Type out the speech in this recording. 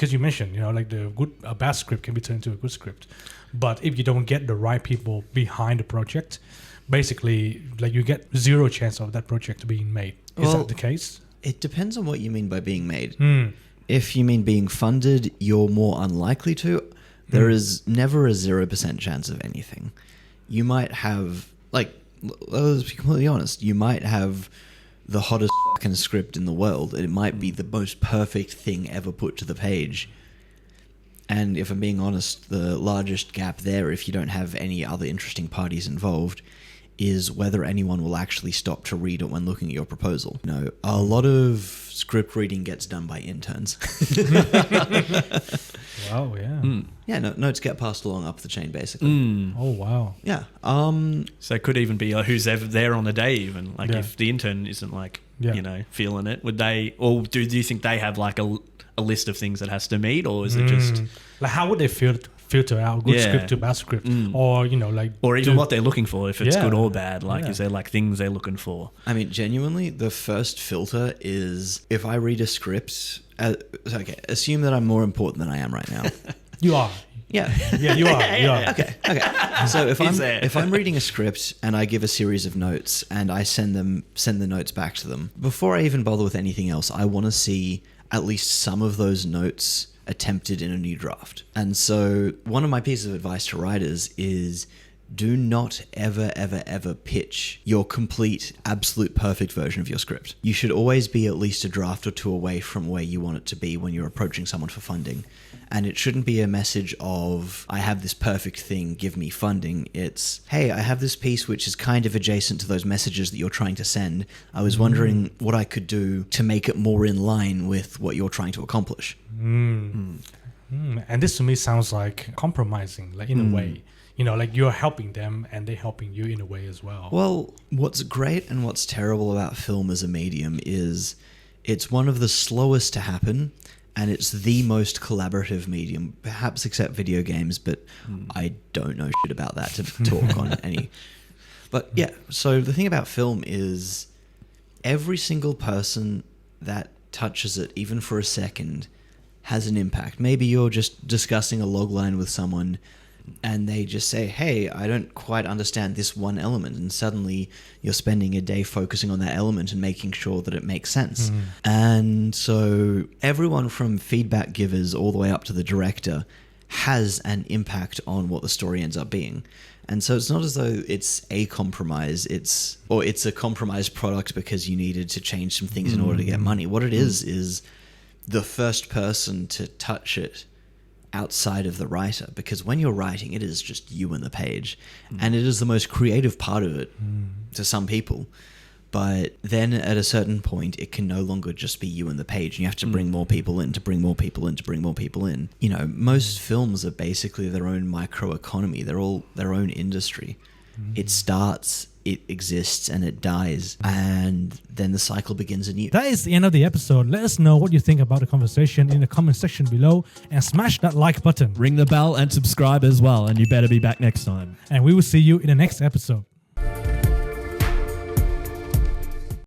because you mentioned, like a bad script can be turned into a good script, but if you don't get the right people behind the project, basically, like you get zero chance of that project being made. Is that the case? It depends on what you mean by being made. If you mean being funded, you're more unlikely to. There is never a 0% chance of anything. You might have, let's be completely honest, you might have the hottest fucking script in the world. It might be the most perfect thing ever put to the page. And if I'm being honest, the largest gap there, if you don't have any other interesting parties involved, is whether anyone will actually stop to read it when looking at your proposal. A lot of script reading gets done by interns. Wow, yeah. Yeah, notes get passed along up the chain, basically. Oh, wow. Yeah. So it could even be who's ever there on the day, even. If the intern isn't, feeling it, would they... Or do you think they have, a list of things that has to meet, or is it just... how would they filter out good script to bad script? Or, or even what they're looking for, if it's good or bad. Is there, things they're looking for? I mean, genuinely, the first filter is if I read a script... assume that I'm more important than I am right now. You are. Yeah. Yeah, you are. You are. Okay. So if I'm reading a script and I give a series of notes and I send the notes back to them, before I even bother with anything else, I want to see at least some of those notes attempted in a new draft. And so one of my pieces of advice to writers is do not ever, ever, ever pitch your complete, absolute perfect version of your script. You should always be at least a draft or two away from where you want it to be when you're approaching someone for funding. And it shouldn't be a message of, I have this perfect thing, give me funding. It's, hey, I have this piece which is kind of adjacent to those messages that you're trying to send. I was wondering what I could do to make it more in line with what you're trying to accomplish. And this to me sounds like compromising, in a way. You're helping them and they're helping you in a way as well. Well, what's great and what's terrible about film as a medium is it's one of the slowest to happen, and it's the most collaborative medium, perhaps except video games, but I don't know shit about that to talk on any. But yeah, so the thing about film is every single person that touches it, even for a second, has an impact. Maybe you're just discussing a logline with someone and they just say, hey, I don't quite understand this one element. And suddenly you're spending a day focusing on that element and making sure that it makes sense. And so everyone from feedback givers all the way up to the director has an impact on what the story ends up being. And so it's not as though it's a compromise, it's a compromised product because you needed to change some things in order to get money. What it is the first person to touch it outside of the writer, because when you're writing, it is just you and the page, and it is the most creative part of it to some people. But then at a certain point, it can no longer just be you and the page, and you have to bring more people in, to bring more people in, to bring more people in. Most films are basically their own microeconomy. They're all their own industry. It starts, it exists, and it dies, and then the cycle begins anew. That is the end of the episode. Let us know what you think about the conversation in the comment section below, and smash that like button. Ring the bell and subscribe as well, and you better be back next time. And we will see you in the next episode.